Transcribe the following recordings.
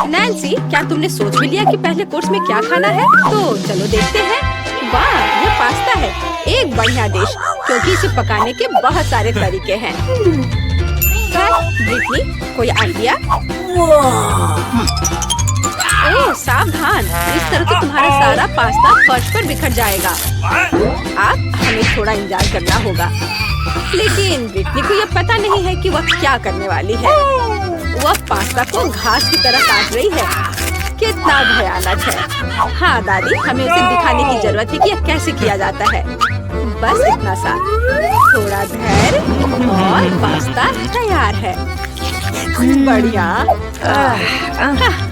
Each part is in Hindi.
नैन्सी, क्या तुमने सोच भी लिया कि पहले कोर्स में क्या खाना है? तो चलो देखते हैं। वाह, ये पास्ता है, एक बढ़िया डिश, क्योंकि इसे पकाने के बहुत सारे तरीके हैं। ब्रिटनी, कोई आइडिया? ओह, सावधान, इस तरह से तुम्हारा सारा पास्ता फर्श पर बिखर जाएगा। अब हमें थोड़ा इंतजार करना होगा। लेकिन ब्रिटनी को ये पता नहीं है कि वह क्या करने वाली है। वह पास्ता को घास की तरह काट रही है। कितना भयानक है। हाँ दादी, हमें उसे दिखाने की जरूरत है कि यह कैसे किया जाता है। बस इतना सा, थोड़ा धैर्य और पास्ता तैयार है। बढ़िया।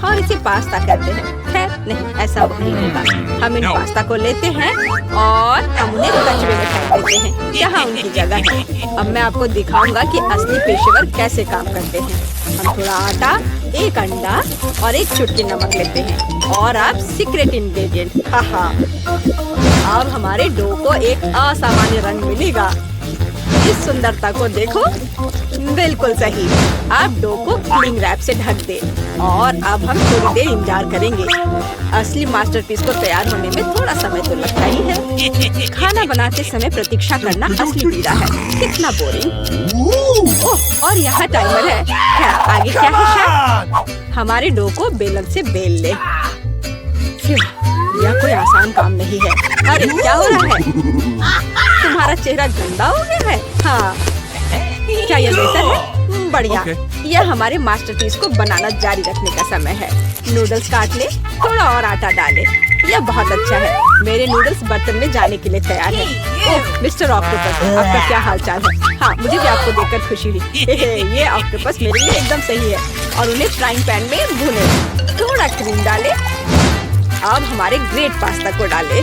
और इसे पास्ता कहते हैं। खैर नहीं, ऐसा नहीं होगा। हम इन पास्ता को लेते हैं और हम उन्हें कचरे में फेंक देते हैं, जहाँ उनकी जगह है। अब मैं आपको दिखाऊंगा कि असली पेशेवर कैसे काम करते हैं। हम थोड़ा आटा, एक अंडा और एक चुटकी नमक लेते हैं और अब सीक्रेट इंग्रेडिएंट। अब हमारे डो को एक असामान्य रंग मिलेगा। इस सुंदरता को देखो, बिल्कुल सही। आप डो को क्लिंग रैप से ढक दे और अब हम थोड़ी देर इंतजार करेंगे। असली मास्टरपीस को तैयार होने में थोड़ा समय तो लगता ही है। खाना बनाते समय प्रतीक्षा करना असली पीड़ा है। कितना बोरिंग। ओह, और यहाँ टाइमर है। क्या आगे क्या है शेफ? हमारे डो को बेलन से बेल ले। यह कोई आसान काम नहीं है। अरे क्या हो रहा है? तुम्हारा चेहरा गंदा हो गया है। हाँ, क्या यह बेहतर है? बढ़िया। यह हमारे मास्टरपीस को बनाना जारी रखने का समय है। नूडल्स काट ले, थोड़ा और आटा डाले। यह बहुत अच्छा है। मेरे नूडल्स बर्तन में जाने के लिए तैयार है। ओह मिस्टर ऑक्टोपस, आपका क्या हाल चाल है? हाँ, मुझे भी आपको देखकर खुशी हुई। ये ऑक्टोपस मेरे लिए एकदम सही है। और उन्हें फ्राइंग पैन में भूने, थोड़ा क्रीम डाले। अब हमारे ग्रेट पास्ता को डाले।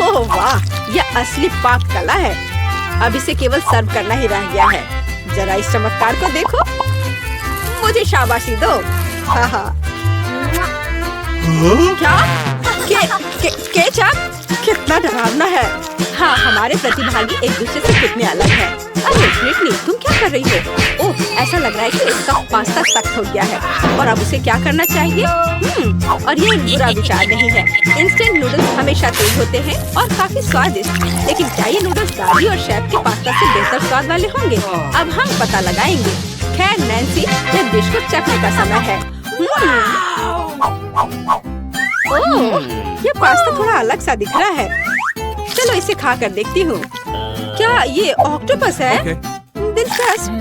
ओह वाह, यह असली पाक कला है। अब इसे केवल सर्व करना ही रह गया है। जरा इस चमत्कार को देखो। मुझे शाबाशी दो। हाँ। क्या? केचप? कितना डरावना है। हाँ, हमारे प्रतिभागी एक दूसरे से कितने अलग हैं। अरे ब्रिटनी, तुम क्या कर रही हो? ओह, ऐसा लग रहा है कि इसका पास्ता सख्त हो गया है और अब उसे क्या करना चाहिए? और ये बुरा विचार नहीं है। इंस्टेंट नूडल्स हमेशा तेज होते हैं और काफी स्वादिष्ट। लेकिन क्या ये नूडल्स दादी और शेफ के पास्ता से बेहतर स्वाद वाले होंगे? अब हम पता लगाएंगे। खैर नैन्सी, यह डिश को चखने का समय है। ओह, ये पास्ता थोड़ा अलग सा दिख रहा है। चलो इसे खा कर देखती हूँ। क्या ये ऑक्टोपस है? दिलचस्प।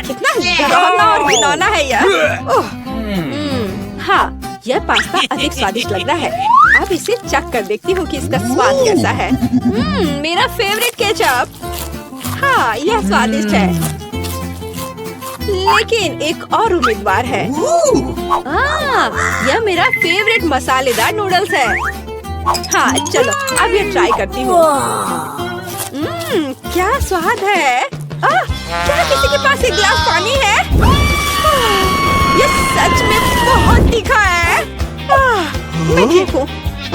कितना डरावना और घिनौना है यह। ओह, हाँ, यह पास्ता अधिक स्वादिष्ट लग रहा है। अब इसे चख कर देखती हूँ कि इसका स्वाद कैसा है। मेरा फेवरेट केचप। हाँ, यह स्वादिष्ट है। लेकिन एक और उम्मीदवार है। यह मेरा फेवरेट मसालेदार नूडल्स है। हाँ, चलो अब ये ट्राई करती हूँ। क्या स्वाद है। क्या किसी के पास एक गिलास पानी है? ये सच में बहुत तीखा है। मैं ठीक हूँ।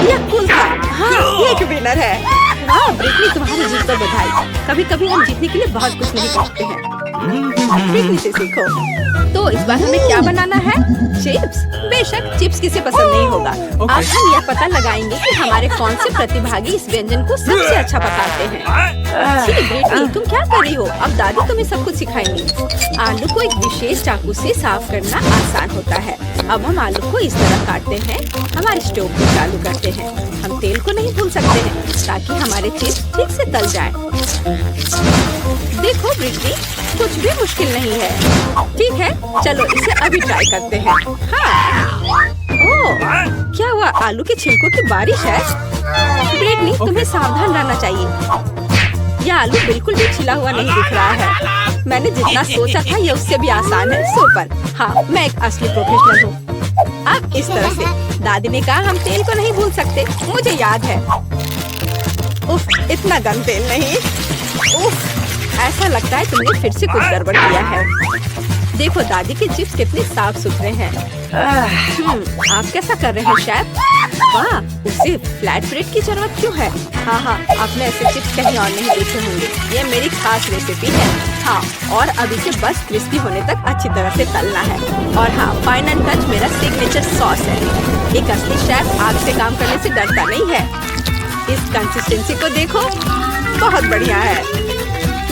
यह कूल था। हाँ, ये एक विनर है। हाँ ब्रिटनी, तुम्हारी जीत पर बधाई। कभी कभी हम जीतने के लिए बहुत कुछ नहीं करते हैं। ब्रिटनी से सीखो। तो इस बार हमें क्या बनाना है? चिप्स। बेशक, चिप्स किसे पसंद नहीं होगा। आज हम यह पता लगाएंगे कि हमारे कौन से प्रतिभागी इस व्यंजन को सबसे अच्छा पकाते हैं। ब्रिटनी, तुम क्या कर रही हो? अब दादी तुम्हें सब कुछ सिखाएंगी। आलू को एक विशेष चाकू से साफ करना आसान होता है। अब हम आलू को इस तरह काटते हैं। हमारे स्टोव को चालू करते हैं। हम तेल को नहीं भूल सकते हैं ताकि हमारे चिप्स ठीक से तल जाएं। देखो ब्रिटनी, कुछ भी मुश्किल नहीं है। ठीक है, चलो इसे अभी ट्राई करते हैं। हाँ। ओह, क्या हुआ? आलू के छिलकों की बारिश है। ब्रिटनी, तुम्हें सावधान रहना चाहिए। यह आलू बिल्कुल भी छिला हुआ नहीं दिख रहा है। मैंने जितना सोचा था यह उससे भी आसान है। सुपर। हाँ, मैं एक असली प्रोफेशनल हूँ। अब इस तरह से दादी ने कहा हम तेल को नहीं भूल सकते। मुझे याद है। उफ, इतना गर्म तेल नहीं। उफ, ऐसा लगता है तुमने फिर से कुछ गड़बड़ किया है। देखो दादी के चिप्स कितने साफ सुथरे हैं। आप कैसा कर रहे हैं शेफ? वाह, उसे फ्लैट ब्रेड की जरूरत क्यों है? हाँ, आपने ऐसे चिप्स कहीं और नहीं देखे होंगे। ये मेरी खास रेसिपी है। हाँ, और अब इसे बस क्रिस्पी होने तक अच्छी तरह से तलना है। और हाँ, फाइनल टच मेरा सिग्नेचर सॉस है। एक असली शेफ आग से काम करने से डरता नहीं है। इस कंसिस्टेंसी को देखो, बहुत बढ़िया है।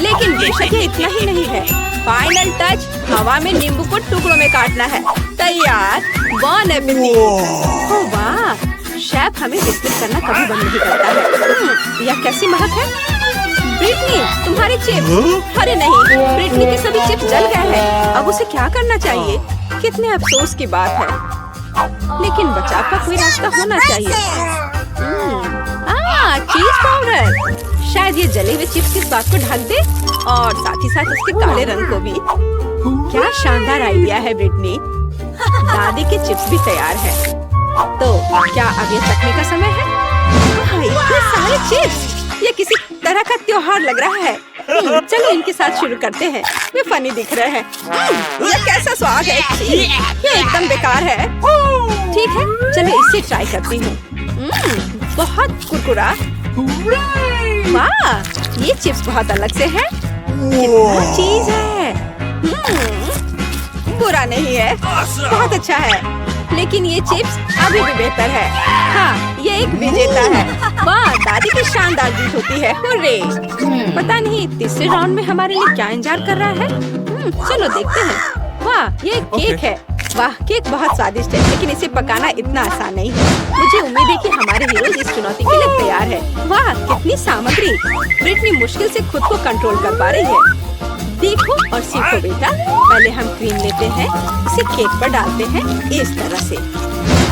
लेकिन बेशक ये इतना ही नहीं है। फाइनल टच, हवा में नींबू को टुकड़ों में काटना है। तैयार। बॉन एपेटिट। ओह वाह, शेफ हमें बिस्किट करना कभी बंद नहीं करता है। यह कैसी महक है? ब्रिटनी, तुम्हारे चिप्स। अरे नहीं, ब्रिटनी के सभी चिप्स जल गए हैं। अब उसे क्या करना चाहिए? कितने अफसोस की बात है। लेकिन बचाव का कोई रास्ता होना चाहिए। चीज पाउडर। शायद ये जले हुए चिप्स की स्वाद को ढक दे और साथ ही साथ उसके काले रंग को भी। क्या शानदार आइडिया है ब्रिटनी। दादी के चिप्स भी तैयार है। तो क्या अब ये चखने का समय है? इतने सारे चिप्स, ये किसी तरह का त्योहार लग रहा है। चलो इनके साथ शुरू करते हैं। वे फनी दिख रहे हैं। ये कैसा स्वाद है? ये एकदम बेकार है। ठीक है, चलो इससे ट्राई करती हूँ। बहुत कुरकुरा। वाह, ये चिप्स बहुत अलग से है। कितना चीज है। बुरा नहीं है, बहुत अच्छा है। लेकिन ये चिप्स अभी भी बेहतर है। हाँ, ये एक विजेता है। वाह, दादी की शानदार जीत होती है। हुर्रे। पता नहीं तीसरे राउंड में हमारे लिए क्या इंतजार कर रहा है। चलो देखते हैं। वाह, ये एक केक है। वाह, केक बहुत स्वादिष्ट है, लेकिन इसे पकाना इतना आसान नहीं है। मुझे उम्मीद है कि हमारे हीरो इस चुनौती के लिए तैयार है। वाह, कितनी सामग्री। ब्रिटनी मुश्किल से खुद को कंट्रोल कर पा रही है। देखो और सीखो बेटा। पहले हम क्रीम लेते हैं, इसे केक पर डालते हैं इस तरह से।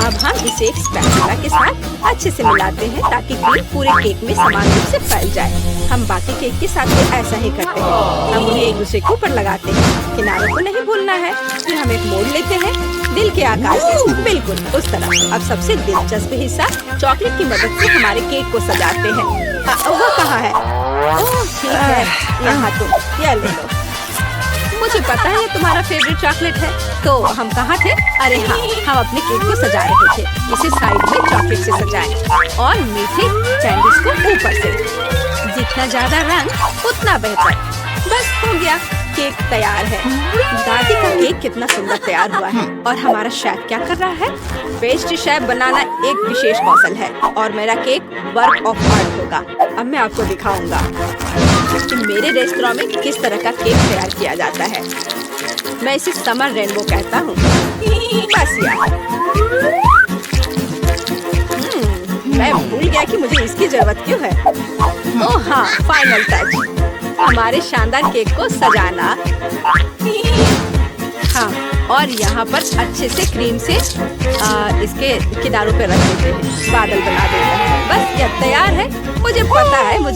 अब हम इसे एक स्पैचुला के साथ अच्छे से मिलाते हैं ताकि क्रीम पूरे केक में समान रूप से फैल जाए। हम बाकी केक के साथ भी ऐसा ही करते हैं। हम उन्हें एक दूसरे के ऊपर लगाते हैं। किनारों को नहीं भूलना है। फिर हम एक मोड़ लेते हैं दिल के आकार के, बिल्कुल उस तरह। अब सबसे दिलचस्प हिस्सा, चॉकलेट की मदद से हमारे केक को सजाते हैं। वो कहाँ है? ओह ठीक है, यहाँ तो यह ले लो। मुझे पता है ये तुम्हारा फेवरेट चॉकलेट है। तो हम कहाँ थे? अरे हाँ, हम अपने केक को सजा रहे थे। इसे साइड में चॉकलेट से सजाएं और मीठे कैंडीज को ऊपर से। जितना ज्यादा रंग उतना बेहतर। बस हो गया, केक तैयार है। दादी का केक कितना सुंदर तैयार हुआ है। और हमारा शेफ क्या कर रहा है? पेस्ट्री शेफ बनाना एक विशेष कौशल है और मेरा केक वर्क ऑफ आर्ट होगा। अब मैं आपको दिखाऊंगा कि मेरे रेस्टोरेंट में किस तरह का केक तैयार किया जाता है। मैं इसे समर रेनबो कहता हूँ। बस यार, मैं भूल गया कि मुझे इसकी जरूरत क्यों है। ओह हाँ, फाइनल टच, हमारे शानदार केक को सजाना। हाँ, और यहाँ पर अच्छे से क्रीम से इसके किनारों पे रख देते हैं, बादल बना देते हैं। बस यह तैयार है। मुझे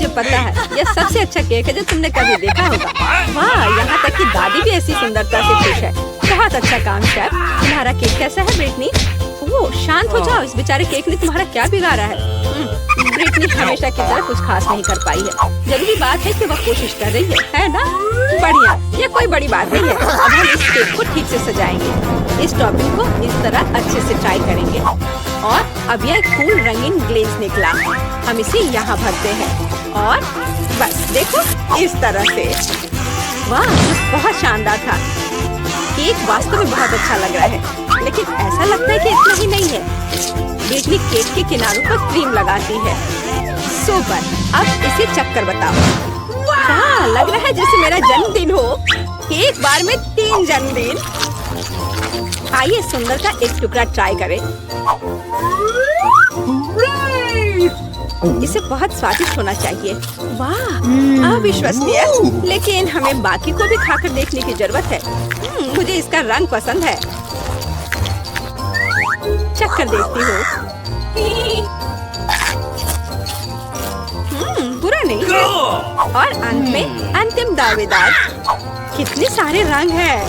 पता है यह सबसे अच्छा केक है जो तुमने कभी देखा होगा। वाह, यहाँ तक कि दादी भी ऐसी सुंदरता से खुश है। बहुत अच्छा काम शेफ। तुम्हारा केक कैसा है ब्रिटनी? ओह शांत हो जाओ, इस बेचारे केक ने तुम्हारा क्या बिगाड़ा है? ब्रिटनी हमेशा की तरह कुछ खास नहीं कर पाई है। जरूरी बात है कि वह कोशिश कर रही है ना? बढ़िया, ये कोई बड़ी बात नहीं है। अब हम इस केक को ठीक से सजाएंगे। इस टॉपिंग को इस तरह अच्छे से ट्राई करेंगे। और अब यह कूल रंगीन ग्लेज निकला। हम इसे यहाँ भरते हैं और बस देखो इस तरह से। वाह, बहुत शानदार था। केक वास्तव में बहुत अच्छा लग रहा है, लेकिन ऐसा लगता है कि इतना ही नहीं है। ब्रिटनी केक के किनारों पर क्रीम लगाती है। सुपर, अब इसे चक्कर बताओ। हाँ, लग रहा है जैसे मेरा जन्मदिन हो। एक बार में 3 जन्मदिन। आइए सुंदर का एक टुकड़ा ट्राई करें। इसे बहुत स्वादिष्ट होना चाहिए। वाह, अविश्वसनीय। लेकिन हमें बाकी को भी खाकर देखने की जरूरत है। मुझे इसका रंग पसंद है। चक्कर देखती हूँ। बुरा नहीं है। और अंत में अंतिम दावेदार। कितने सारे रंग हैं।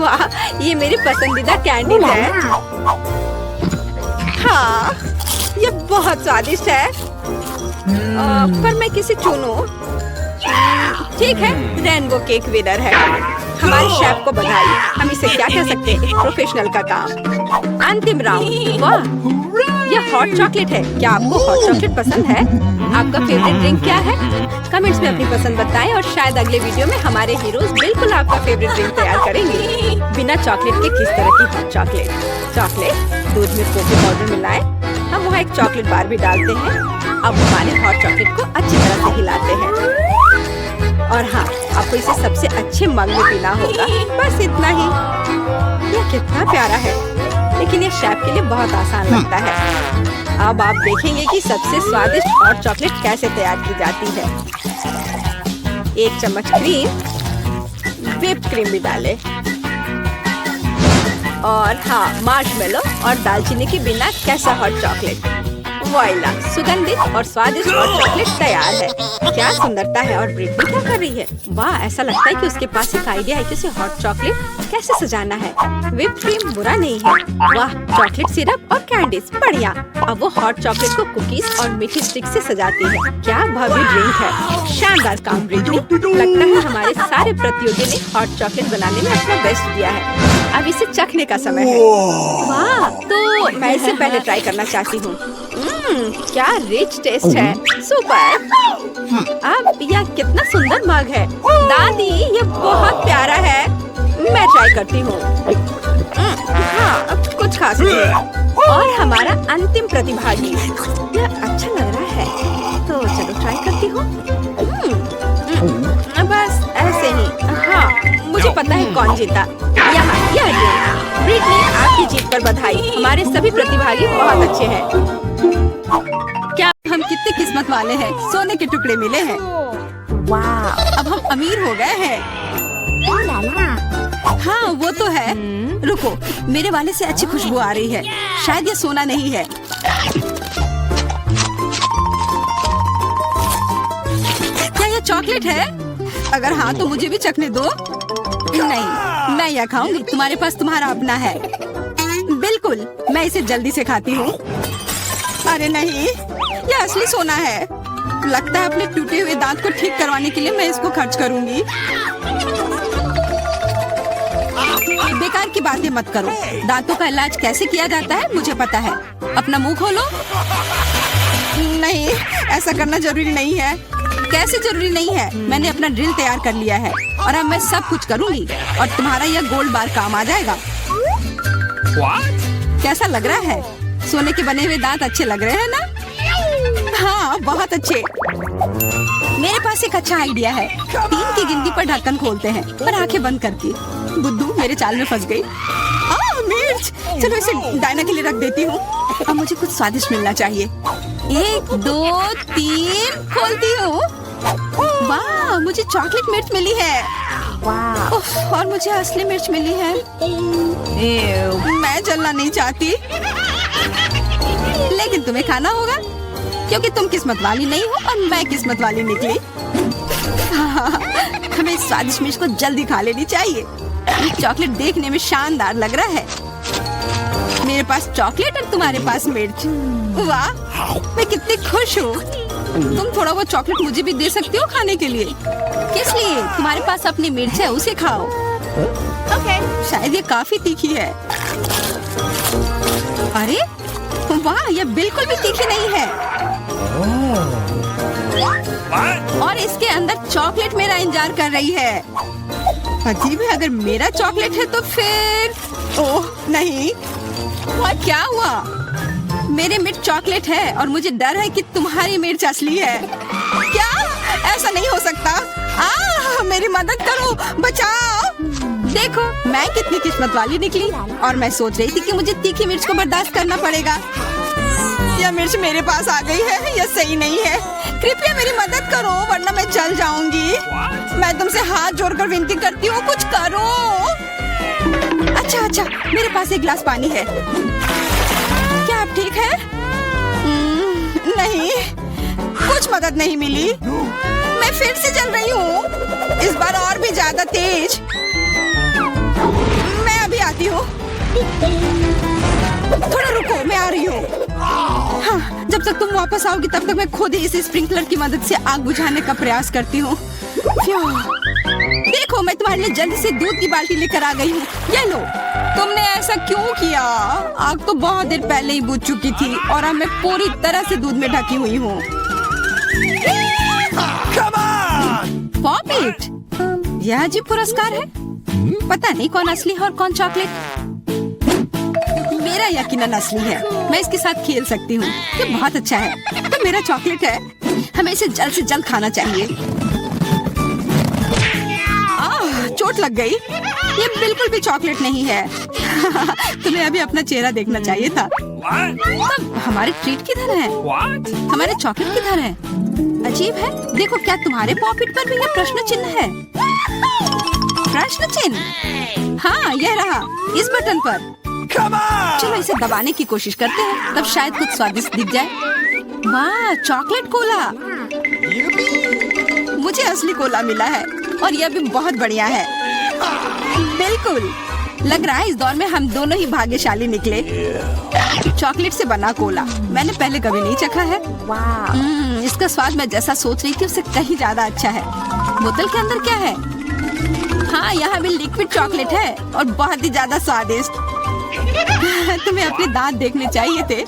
वाह, ये मेरी पसंदीदा कैंडी है। हाँ, ये बहुत स्वादिष्ट है। पर मैं किसे चुनूं? ठीक है, रेनबो केक विनर है। हमारे शेफ को बधाई। हम इसे क्या कह सकते हैं, एक प्रोफेशनल का काम। अंतिम राउंड। वाह, यह हॉट चॉकलेट है। क्या आपको हॉट चॉकलेट पसंद है? आपका फेवरेट ड्रिंक क्या है? कमेंट्स में अपनी पसंद बताएं और शायद अगले वीडियो में हमारे हीरोज बिल्कुल आपका फेवरेट ड्रिंक तैयार करेंगे। बिना चॉकलेट के किस तरह की हॉट चॉकलेट? चॉकलेट दूध में कोको पाउडर मिलाएं। हम वहाँ एक चॉकलेट बार भी डालते हैं। अब हमारे हॉट चॉकलेट को अच्छी तरह से हिलाते हैं। और हाँ, आपको इसे सबसे अच्छे मग में पीना होगा। बस इतना ही। यह कितना प्यारा है, लेकिन ये शेफ के लिए बहुत आसान लगता है। अब आप देखेंगे कि सबसे स्वादिष्ट हॉट चॉकलेट कैसे तैयार की जाती है। 1 चम्मच क्रीम, व्हिप क्रीम भी डालें। और हाँ, मार्शमेलो और दालचीनी के बिना कैसा हॉट चॉकलेट। वॉइला, सुगंधित और स्वादिष्ट हॉट चॉकलेट तैयार है। क्या सुंदरता है। और ब्रिटनी क्या कर रही है? वाह, ऐसा लगता है कि उसके पास एक आइडिया है कि उसे हॉट चॉकलेट कैसे सजाना है। व्हिप क्रीम बुरा नहीं है। वाह, चॉकलेट सिरप और कैंडीज बढ़िया। अब वो हॉट चॉकलेट को कुकीज और मीठी स्टिक से सजाती है। क्या भव्य ड्रिंक है। शानदार काम ब्रिटनी। लगता है हमारे सारे प्रतियोगी ने हॉट चॉकलेट बनाने में अपना बेस्ट दिया है। अब इसे चखने का समय है। वाह, तो मैं इसे पहले ट्राई करना चाहती हूँ। क्या रिच टेस्ट है। सुपर। अब यह कितना सुंदर मग है। दादी, ये बहुत प्यारा है। मैं ट्राई करती हूँ। हाँ, अब कुछ खास नहीं है। और हमारा अंतिम प्रतिभागी। यह अच्छा लग रहा है, तो चलो ट्राई करती हूँ। बस ऐसे ही। हाँ, मुझे पता है कौन जीता। यहाँ यह ब्रिटनी, आपकी जीत पर बधाई। हमारे सभी प्रतिभागी बहुत अच्छे हैं। क्या हम कितने किस्मत वाले हैं। सोने के टुकड़े मिले हैं। वाह, अब हम अमीर हो गए हैं। हाँ, वो तो है। रुको, मेरे वाले से अच्छी खुशबू आ रही है। शायद ये सोना नहीं है। क्या ये चॉकलेट है? अगर हाँ, तो मुझे भी चखने दो। नहीं, मैं यह खाऊंगी। तुम्हारे पास तुम्हारा अपना है। बिल्कुल, मैं इसे जल्दी से खाती हूँ। अरे नहीं, यह असली सोना है। लगता है अपने टूटे हुए दांत को ठीक करवाने के लिए मैं इसको खर्च करूंगी। बेकार की बातें मत करो। दांतों का इलाज कैसे किया जाता है मुझे पता है। अपना मुंह खोलो। नहीं, ऐसा करना जरूरी नहीं है। कैसे जरूरी नहीं है? मैंने अपना ड्रिल तैयार कर लिया है और अब मैं सब कुछ करूंगी और तुम्हारा यह गोल्ड बार काम आ जाएगा। कैसा लग रहा है? सोने के बने हुए दांत अच्छे लग रहे हैं ना? हाँ, बहुत अच्छे। मेरे पास एक अच्छा आइडिया है। 3 की गिनती पर ढक्कन खोलते हैं, पर आंखें बंद करके। बुद्धू मेरे चाल में फंस गई। मिर्च। चलो इसे डायना के लिए रख देती हूँ। अब मुझे कुछ स्वादिष्ट मिलना चाहिए। 1 2 3 खोलती हूँ। वाह, मुझे चॉकलेट मिर्च मिली है। वाह, और मुझे असली मिर्च मिली है। मैं जलना नहीं चाहती, लेकिन तुम्हें खाना होगा क्योंकि तुम किस्मत वाली नहीं हो और मैं किस्मत वाली निकली। हमें स्वादिष्ट मिर्च को जल्दी खा लेनी चाहिए। ये चॉकलेट देखने में शानदार लग रहा है। मेरे पास चॉकलेट और तुम्हारे पास मिर्च। वाह, मैं कितनी खुश हूँ। तुम थोड़ा वो चॉकलेट मुझे भी दे सकती हो खाने के लिए। किस लिए? तुम्हारे पास अपनी मिर्च है, उसे खाओ। ओके, शायद ये काफी तीखी है। अरे वाह, यह बिल्कुल भी तीखी नहीं है। और इसके अंदर चॉकलेट मेरा इंतजार कर रही है। अजीब है, अगर मेरा चॉकलेट है तो फिर ओह नहीं। और क्या हुआ? मेरे मिर्च चॉकलेट है और मुझे डर है कि तुम्हारी मिर्च असली है। क्या? ऐसा नहीं हो सकता। मेरी मदद करो, बचाओ। देखो, मैं कितनी किस्मत वाली निकली और मैं सोच रही थी कि मुझे तीखी मिर्च को बर्दाश्त करना पड़ेगा। यह मिर्च मेरे पास आ गई है। यह सही नहीं है। कृपया मेरी मदद करो वरना मैं जल जाऊंगी। मैं तुमसे हाथ जोड़कर विनती करती हूँ, कुछ करो। अच्छा, मेरे पास एक गिलास पानी है। क्या आप ठीक है? नहीं, कुछ मदद नहीं मिली। मैं फिर से जल रही हूँ, इस बार और भी ज्यादा तेज। मैं अभी आती हूँ। थोड़ा रुको, मैं आ रही हूँ। हाँ, जब तक तुम वापस आओगी तब तक मैं खुद ही इस स्प्रिंकलर की मदद से आग बुझाने का प्रयास करती हूँ। देखो मैं तुम्हारे लिए जल्दी से दूध की बाल्टी लेकर आ गई हूँ। ये लो। तुमने ऐसा क्यों किया? आग तो बहुत देर पहले ही बुझ चुकी थी और अब मैं पूरी तरह से दूध में ढकी हुई हूँ। पॉपिट, यह अजीब पुरस्कार है। पता नहीं कौन असली है और कौन चॉकलेट। मेरा यकीनन असली है। मैं इसके साथ खेल सकती हूँ। ये बहुत अच्छा है। तो मेरा चॉकलेट है। हमें इसे जल्द से जल्द खाना चाहिए। चोट लग गई। ये बिल्कुल भी चॉकलेट नहीं है। तुम्हें अभी अपना चेहरा देखना चाहिए था। तब हमारे ट्रीट किधर है? हमारे चॉकलेट किधर है? अजीब है। देखो, क्या तुम्हारे पॉकेट पर भी ये प्रश्न चिन्ह है? प्रश्न चिन्ह? हाँ, यह रहा इस बटन पर। चलो इसे दबाने की कोशिश करते हैं, तब शायद कुछ स्वादिष्ट दिख जाए। वाह, चॉकलेट कोला। मुझे असली कोला मिला है और यह भी बहुत बढ़िया है। बिल्कुल, लग रहा है इस दौर में हम दोनों ही भाग्यशाली निकले। चॉकलेट से बना कोला मैंने पहले कभी नहीं चखा है। इसका स्वाद मैं जैसा सोच रही थी उससे कहीं ज्यादा अच्छा है। बोतल के अंदर क्या है? हाँ, यहाँ भी लिक्विड चॉकलेट है और बहुत ही ज्यादा स्वादिष्ट। तुम्हें अपने दांत देखने चाहिए थे।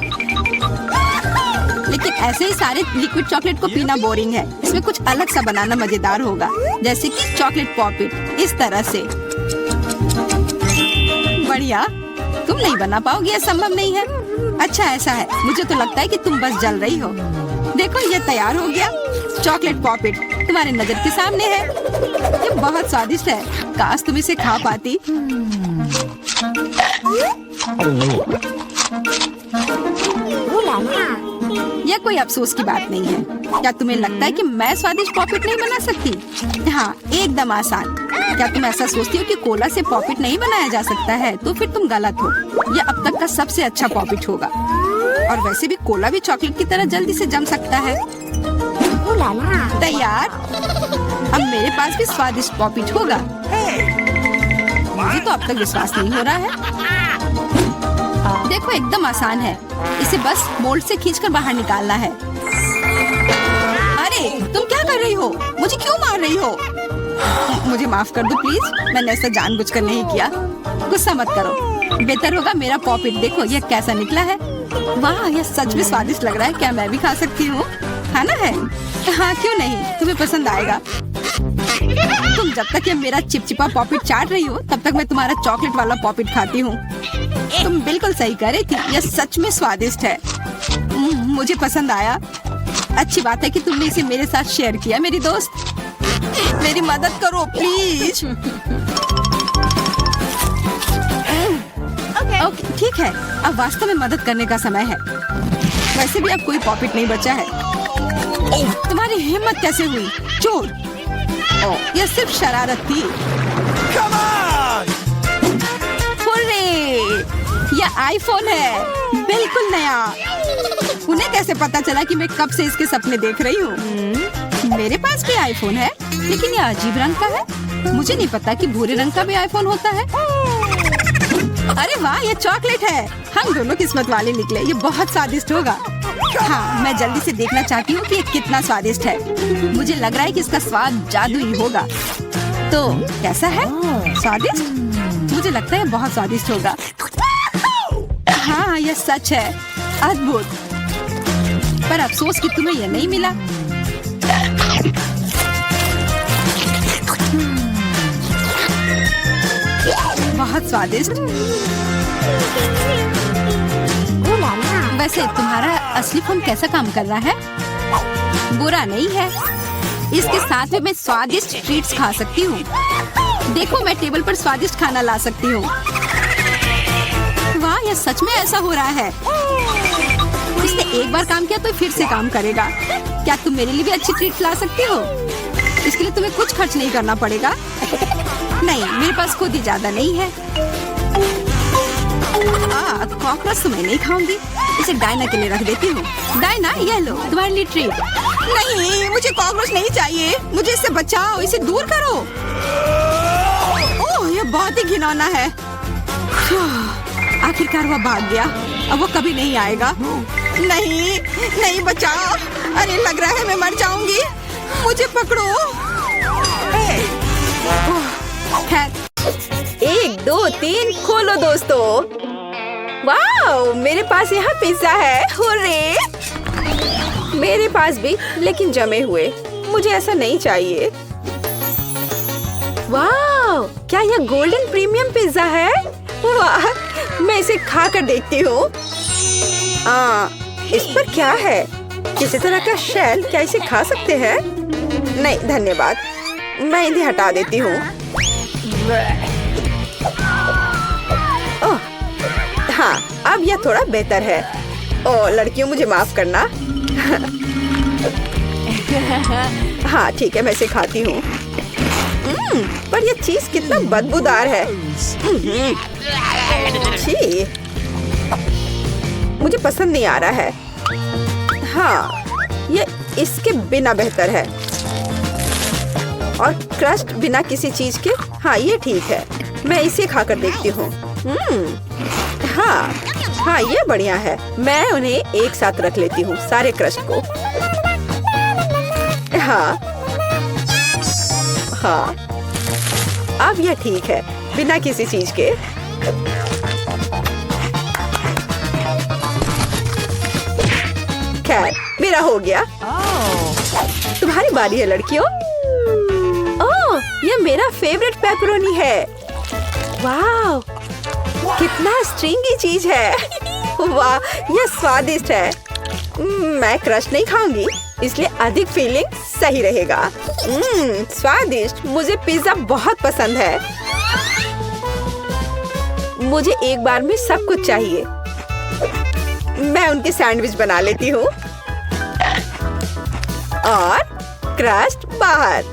लेकिन ऐसे ही सारे लिक्विड चॉकलेट को पीना बोरिंग है। इसमें कुछ अलग सा बनाना मजेदार होगा, जैसे कि चॉकलेट पॉपिट इस तरह से। बढ़िया। तुम नहीं बना पाओगे, यह संभव नहीं है। अच्छा, ऐसा है। मुझे तो लगता है कि तुम बस जल रही हो। देखो, ये तैयार हो गया। चॉकलेट पॉपिट तुम्हारे नजर के सामने है। ये बहुत स्वादिष्ट है। काश तुम इसे खा पाती। यह कोई अफसोस की बात नहीं है। क्या तुम्हें लगता है कि मैं स्वादिष्ट पॉपिट नहीं बना सकती? हाँ, एकदम आसान। क्या तुम ऐसा सोचती हो कि कोला से पॉपिट नहीं बनाया जा सकता है? तो फिर तुम गलत हो। यह अब तक का सबसे अच्छा पॉपिट होगा। और वैसे भी कोला भी चॉकलेट की तरह जल्दी से जम सकता है। तैयार। अब मेरे पास भी स्वादिष्ट पॉपिट होगा। मुझे तो अब तक विश्वास नहीं हो रहा है। देखो, एकदम आसान है। इसे बस मोल्ड से खींचकर बाहर निकालना है। अरे, तुम क्या कर रही हो? मुझे क्यों मार रही हो? मुझे माफ कर दो प्लीज। मैंने ऐसा जानबूझकर नहीं किया। गुस्सा मत करो। बेहतर होगा मेरा पॉपिट देखो यह कैसा निकला है। वाह, यह सच में स्वादिष्ट लग रहा है। क्या मैं भी खा सकती हूँ? खाना है? हाँ, क्यों नहीं। तुम्हें पसंद आएगा। तुम जब तक ये मेरा चिपचिपा पॉपिट चाट रही हो तब तक मैं तुम्हारा चॉकलेट वाला पॉपिट खाती हूँ। तुम बिल्कुल सही कह रही थी। यह सच में स्वादिष्ट है। मुझे पसंद आया। अच्छी बात है कि तुमने इसे मेरे साथ शेयर किया। मेरी दोस्त, मेरी मदद करो प्लीज। ओके, ठीक है। अब वास्तव में मदद करने का समय है। वैसे भी अब कोई पॉपिट नहीं बचा है। तुम्हारी हिम्मत कैसे हुई? चोर! यह सिर्फ शरारत थी। यह आईफोन है, बिल्कुल नया। उन्हें कैसे पता चला कि मैं कब से इसके सपने देख रही हूँ? मेरे पास भी आईफोन है, लेकिन यह अजीब रंग का है। मुझे नहीं पता कि भूरे रंग का भी आईफोन होता है। अरे वाह, ये चॉकलेट है। हम दोनों किस्मत वाले निकले। ये बहुत स्वादिष्ट होगा। हाँ, मैं जल्दी से देखना चाहती हूँ कि ये कितना स्वादिष्ट है। मुझे लग रहा है कि इसका स्वाद जादुई होगा। तो कैसा है? स्वादिष्ट? मुझे लगता है बहुत स्वादिष्ट होगा। हाँ, यह सच है। अद्भुत। पर अफसोस कि तुम्हें यह नहीं मिला। बहुत स्वादिष्ट। वैसे तुम्हारा असली फोन कैसा काम कर रहा है? बुरा नहीं है। इसके साथ में मैं स्वादिष्ट ट्रीट्स खा सकती हूँ। देखो, मैं टेबल पर स्वादिष्ट खाना ला सकती हूँ। वाह, यह सच में ऐसा हो रहा है। इसने एक बार काम किया तो फिर से काम करेगा। क्या तुम मेरे लिए भी अच्छी ट्रीट ला सकती हो? इसके लिए तुम्हें कुछ खर्च नहीं करना पड़ेगा। नहीं, मेरे पास खुद ही ज्यादा नहीं है। कॉकरोच तो मैं नहीं खाऊंगी। इसे डायना के लिए रख देती हूँ। डायना, ये लो तुम्हारे लिए ट्रीट। नहीं, मुझे कॉकरोच नहीं चाहिए। मुझे इससे बचाओ, इसे दूर करो। ओह, ये बहुत ही घिनौना है। आखिरकार वह भाग गया। अब वो कभी नहीं आएगा। नहीं, नहीं, बचाओ। अरे, लग रहा है मैं मर जाऊंगी। मुझे पकड़ो। 1 2 3 खोलो दोस्तों। वाओ, मेरे पास यहाँ पिज्जा है। हुर्रे! मेरे पास भी, लेकिन जमे हुए। मुझे ऐसा नहीं चाहिए। वाओ, क्या यह गोल्डन प्रीमियम पिज्जा है? वाह, मैं इसे खा कर देखती हूँ। इस पर क्या है? किसी तरह का शेल? क्या इसे खा सकते हैं? नहीं धन्यवाद, मैं इन्हें हटा देती हूँ। ओह, हाँ, अब यह थोड़ा बेहतर है। ओह लड़कियों, मुझे माफ करना। हाँ ठीक है, मैं इसे खाती हूँ। पर यह चीज कितना बदबूदार है। छी, मुझे पसंद नहीं आ रहा है। हाँ, ये इसके बिना बेहतर है। और क्रस्ट बिना किसी चीज के। हाँ ये ठीक है, मैं इसे खाकर देखती हूँ। हाँ, ये बढ़िया है। मैं उन्हें एक साथ रख लेती हूँ, सारे क्रस्ट को। हाँ, अब यह ठीक है, बिना किसी चीज के। खैर, मेरा हो गया। तुम्हारी बारी है लड़कियों। ओह, यह मेरा फेवरेट पेपरोनी है। वाह, कितना स्ट्रिंगी चीज है। वाह, यह स्वादिष्ट है। मैं क्रश नहीं खाऊंगी, इसलिए अधिक फीलिंग सही रहेगा। स्वादिष्ट। मुझे पिज्जा बहुत पसंद है। मुझे एक बार में सब कुछ चाहिए। मैं उनके सैंडविच बना लेती हूँ और क्रस्ट बाहर।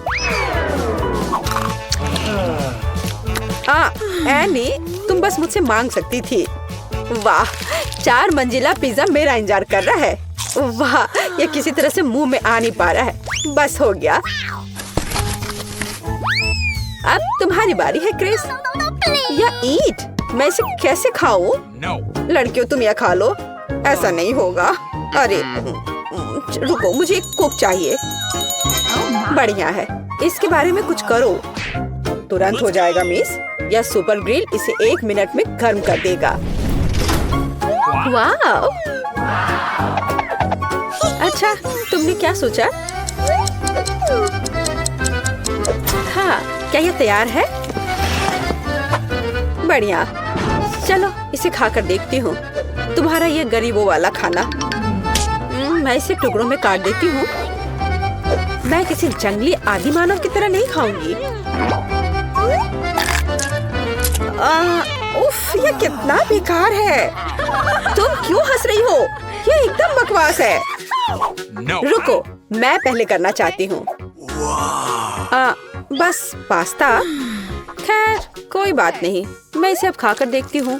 एनी, तुम बस मुझसे मांग सकती थी। वाह, 4 मंजिला पिज्जा मेरा इंतजार कर रहा है। वाह, ये किसी तरह से मुंह में आ नहीं पा रहा है। बस हो गया। अब तुम्हारी बारी है क्रिस। या ईट, मैं इसे कैसे खाऊं? लड़कियों, तुम यह खा लो। ऐसा नहीं होगा। अरे रुको, मुझे एक कुक चाहिए। बढ़िया है, इसके बारे में कुछ करो। तुरंत हो जाएगा मिस। यह सुपर ग्रिल इसे 1 मिनट में गर्म कर देगा। वाह, अच्छा, तुमने क्या सोचा? हाँ, क्या यह तैयार है? बढ़िया, चलो इसे खाकर देखती हूँ। तुम्हारा ये गरीबों वाला खाना। मैं इसे टुकड़ों में काट देती हूँ। मैं किसी जंगली आदि मानव की तरह नहीं खाऊंगी। उफ, ये कितना बेकार है। तुम क्यों हंस रही हो? ये एकदम बकवास है। रुको, मैं पहले करना चाहती हूँ। बस पास्ता। खैर, कोई बात नहीं, मैं इसे अब खाकर देखती हूँ।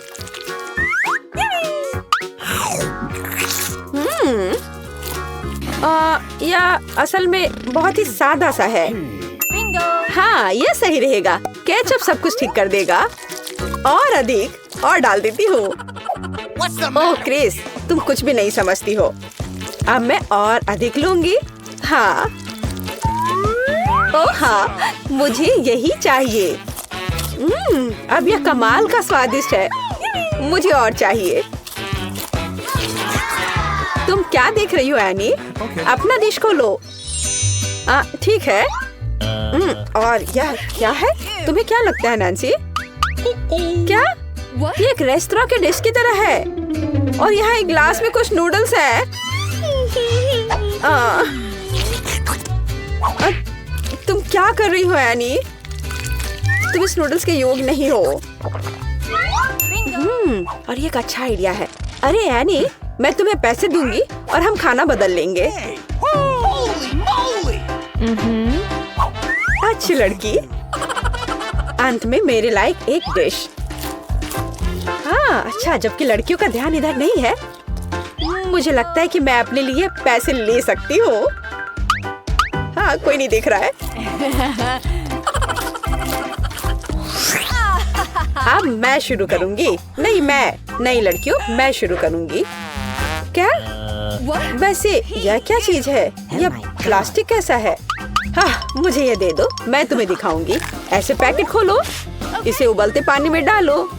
यह असल में बहुत ही सादा सा है। हाँ, ये सही रहेगा। केचप सब कुछ ठीक कर देगा। और अधिक और डाल देती हूँ। ओह क्रिस, तुम कुछ भी नहीं समझती हो। अब मैं और अधिक लूंगी। हाँ, ओह हाँ, मुझे यही चाहिए। अब यह कमाल का स्वादिष्ट है। मुझे और चाहिए। तुम क्या देख रही हो एनी? अपना डिश को लो। ठीक है। और यह क्या है? तुम्हें क्या लगता है नैन्सी? क्या? ये एक रेस्टोरेंट के डिश की तरह है। और यहाँ एक ग्लास में कुछ नूडल्स है। तुम क्या कर रही हो एनी? तुम इस नूडल्स के योग्य नहीं हो। और ये एक अच्छा आइडिया है। अरे एनी, मैं तुम्हें पैसे दूंगी और हम खाना बदल लेंगे। अच्छी लड़की। अंत में मेरे लायक एक डिश। हाँ, अच्छा, जबकि लड़कियों का ध्यान इधर नहीं है। मुझे लगता है कि मैं अपने लिए पैसे ले सकती हूँ। हाँ, कोई नहीं देख रहा है। अब मैं शुरू करूंगी। नहीं लड़कियों, मैं शुरू करूंगी। क्या? वैसे यह क्या चीज है? यह प्लास्टिक कैसा है? हाँ, मुझे ये दे दो, मैं तुम्हें दिखाऊंगी। ऐसे पैकेट खोलो, इसे उबलते पानी में डालो,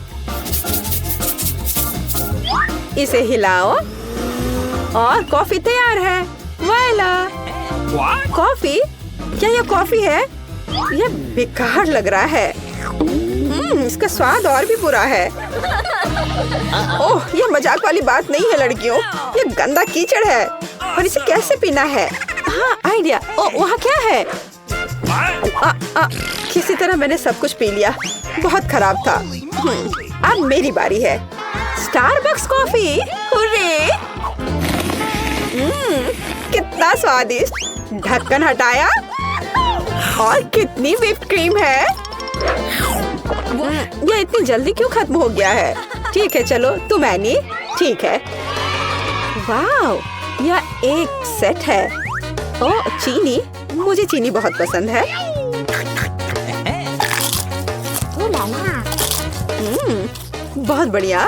इसे हिलाओ और कॉफी तैयार है। वाला कॉफी? क्या यह कॉफी है? यह बेकार लग रहा है। इसका स्वाद और भी बुरा है। ओह, यह मजाक वाली बात नहीं है लड़कियों, यह गंदा कीचड़ है और इसे कैसे पीना है? हाँ, आइडिया। ओह, वहाँ क्या है? किसी तरह मैंने सब कुछ पी लिया, बहुत खराब था। अब मेरी बारी है। Starbucks coffee, hurray! कितना स्वादिष्ट। ढक्कन हटाया और कितनी व्हिप्ड क्रीम है। यह इतनी जल्दी क्यों खत्म हो गया है? ठीक है, चलो तुम एनी। ठीक है। वाह, यह एक सेट है। ओह, चीनी, मुझे चीनी बहुत पसंद है। बहुत बढ़िया।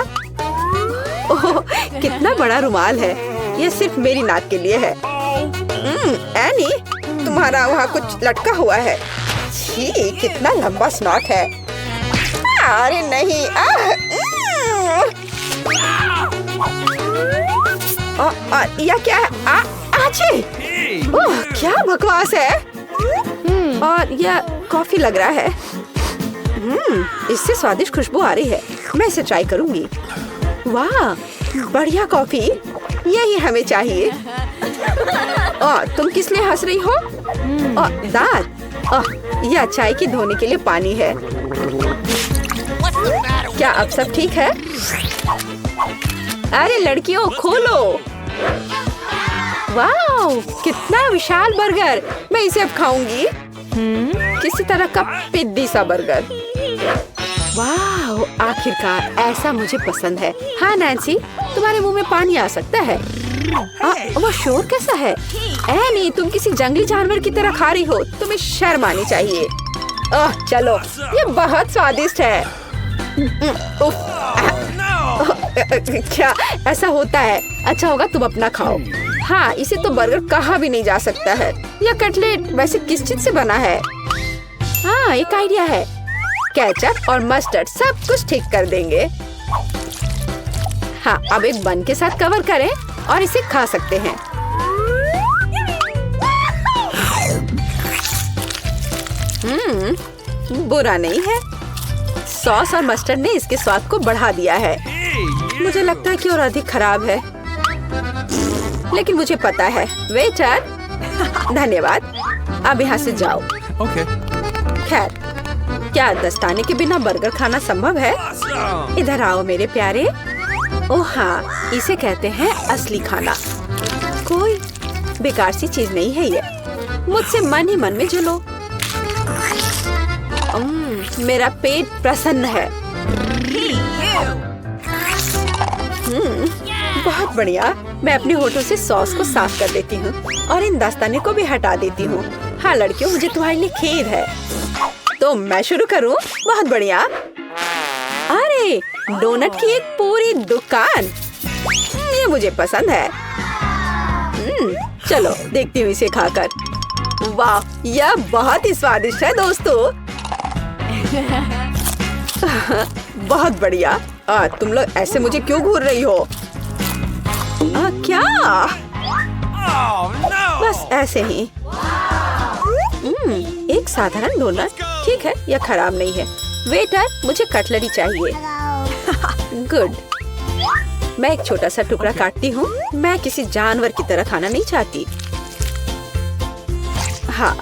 ओह, कितना बड़ा रुमाल है। यह सिर्फ मेरी नाक के लिए है। एनी, तुम्हारा वहाँ कुछ लटका हुआ है। छी, कितना लंबा स्नॉट है। अरे नहीं। यह क्या है? आछी! ओह, क्या बकवास है। और यह कॉफी लग रहा है। इससे स्वादिष्ट खुशबू आ रही है। मैं इसे ट्राई करूंगी। वाह, बढ़िया कॉफी, यही हमें चाहिए। तुम किस लिए हंस रही हो? दांत। यह चाय की धोने के लिए पानी है। क्या अब सब ठीक है? अरे लड़कियों, खोलो। वाह, कितना विशाल बर्गर। मैं इसे अब खाऊंगी। किसी तरह का पिद्दी सा बर्गर। वाह, आखिरकार ऐसा मुझे पसंद है। हाँ नैन्सी, तुम्हारे मुंह में पानी आ सकता है। वो शोर कैसा है? एनी, तुम किसी जंगली जानवर की तरह खा रही हो। तुम्हें शर्म आनी चाहिए। चलो, ये बहुत स्वादिष्ट है। क्या ऐसा होता है? अच्छा होगा तुम अपना खाओ। हाँ, इसे तो बर्गर कहा भी नहीं जा सकता है। यह कटलेट वैसे किस चीज से बना है? हाँ, एक आइडिया है। केचप और मस्टर्ड सब कुछ ठीक कर देंगे। हाँ, अब एक बन के साथ कवर करें और इसे खा सकते हैं। बुरा नहीं है। सॉस और मस्टर्ड ने इसके स्वाद को बढ़ा दिया है। मुझे लगता है कि और अधिक खराब है, लेकिन मुझे पता है। वेटर, धन्यवाद। अब यहाँ से जाओ। खैर, क्या दस्ताने के बिना बर्गर खाना संभव है? इधर आओ मेरे प्यारे। ओह हाँ, इसे कहते हैं असली खाना। कोई बेकार सी चीज नहीं है ये। मुझसे मन ही मन में जलो। मेरा पेट प्रसन्न है। बहुत बढ़िया। मैं अपने होठों से सॉस को साफ कर देती हूँ और इन दस्ताने को भी हटा देती हूँ। हाँ लड़कियों, मुझे तुम्हारे लिए खेद है। तो मैं शुरू करूँ? बहुत बढ़िया। अरे, डोनट की एक पूरी दुकान। ये मुझे पसंद है। चलो देखती हूँ इसे खाकर। वाह, यह बहुत ही स्वादिष्ट है दोस्तों। बहुत बढ़िया। तुम लोग ऐसे मुझे क्यों घूर रही हो? क्या? बस ऐसे ही। एक साधारण डोनट। ठीक है, यह खराब नहीं है। वेटर, मुझे कटलरी चाहिए। गुड। मैं एक छोटा सा टुकड़ा काटती हूँ। मैं किसी जानवर की तरह खाना नहीं चाहती। हाँ,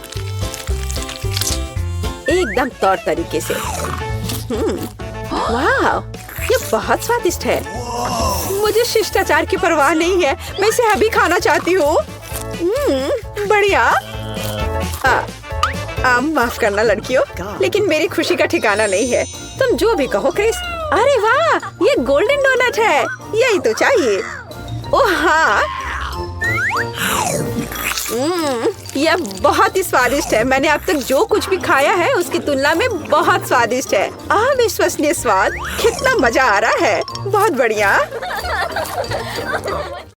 एकदम तौर तरीके से। वाह, ये बहुत स्वादिष्ट है। मुझे शिष्टाचार की परवाह नहीं है। मैं इसे अभी खाना चाहती हूँ। बढ़िया। माफ करना लड़कियों, लेकिन मेरी खुशी का ठिकाना नहीं है। तुम जो भी कहो क्रिस। अरे वाह, ये गोल्डन डोनट है। यही तो चाहिए। ओह हाँ, यह बहुत ही स्वादिष्ट है। मैंने अब तक जो कुछ भी खाया है उसकी तुलना में बहुत स्वादिष्ट है। अविश्वसनीय स्वाद। कितना मजा आ रहा है। बहुत बढ़िया।